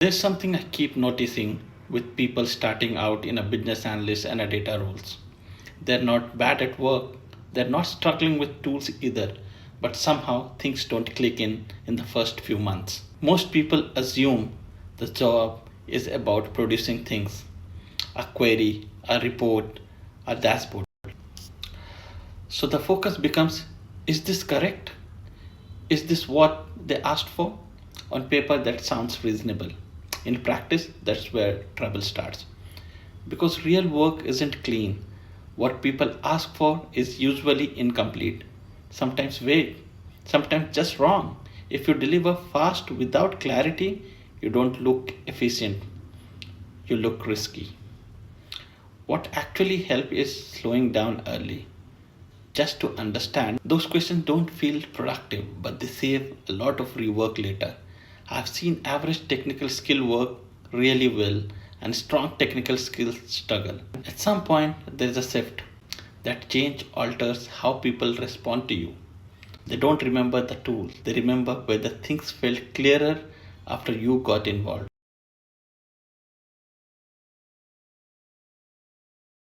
There's something I keep noticing with people starting out in a business analyst and a data roles. They're not bad at work, they're not struggling with tools either, but somehow things don't click in the first few months. Most people assume the job is about producing things, a query, a report, a dashboard. So the focus becomes, is this correct? Is this what they asked for? On paper, that sounds reasonable. In practice, that's where trouble starts. Because real work isn't clean. What people ask for is usually incomplete, sometimes vague, sometimes just wrong. If you deliver fast without clarity, you don't look efficient, you look risky. What actually helps is slowing down early, just to understand those questions don't feel productive, but they save a lot of rework later. I've seen average technical skill work really well and strong technical skills struggle. At some point, there's a shift. That change alters how people respond to you. They don't remember the tool, they remember whether things felt clearer after you got involved.